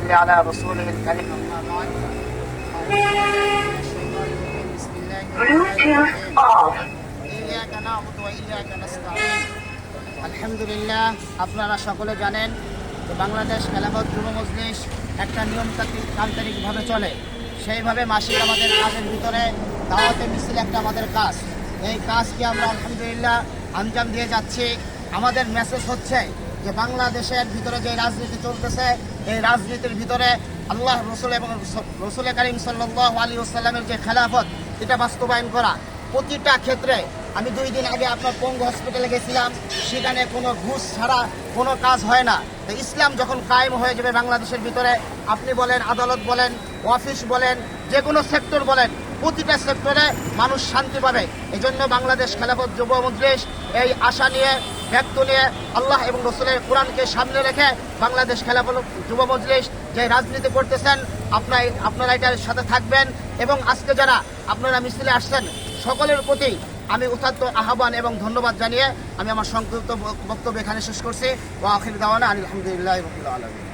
صل على رسوله الكريم أما بعد بسم الله الرحمن الرحيم إياك نعبد وإياك نستعين আলহামদুলিল্লাহ। আপনারা সকলে জানেন যে বাংলাদেশ খেলাফত যুব মজলিস একটা নিয়মতান্ত্রিকভাবে চলে, সেইভাবে মাসিক আমাদের কাজের ভিতরে দাওয়াতে মিছিল একটা আমাদের কাজ। এই কাজকে আমরা আলহামদুলিল্লাহ আঞ্জাম দিয়ে যাচ্ছি। আমাদের মেসেজ হচ্ছে যে বাংলাদেশের ভিতরে যে রাজনীতি চলতেছে, এই রাজনীতির ভিতরে আল্লাহ রসুল এবং রসুল করিম সাল্লাল্লাহু আলাইহি ওয়াসাল্লামের যে খেলাফত, এটা বাস্তবায়ন করা। প্রতিটা ক্ষেত্রে আমি 2 দিন আগে আপনার পঙ্গু হসপিটালে গেছিলাম, সেখানে কোনো ঘুষ ছাড়া কোনো কাজ হয় না। তো ইসলাম যখন কায়েম হয়ে যাবে বাংলাদেশের ভিতরে, আপনি বলেন, আদালত বলেন, অফিস বলেন, যে কোনো সেক্টর বলেন, প্রতিটা সেক্টরে মানুষ শান্তি পাবে। এই জন্য বাংলাদেশ খেলাফত যুব মজলিস এই আশা নিয়ে, ব্যক্ত নিয়ে, আল্লাহ এবং রসুলের কোরআনকে সামনে রেখে বাংলাদেশ খেলাফত যুব মজলিস যে রাজনীতি করতেছেন, আপনারা এটার সাথে থাকবেন। এবং আজকে যারা আপনারা মিছিলে আসছেন, সকলের প্রতি আমি উদাত্ত আহ্বান এবং ধন্যবাদ জানিয়ে আমি আমার সংক্ষিপ্ত বক্তব্য এখানে শেষ করছি। ওয়া আখির দাওয়ানা আলহামদুলিল্লাহি রাব্বিল আলামিন।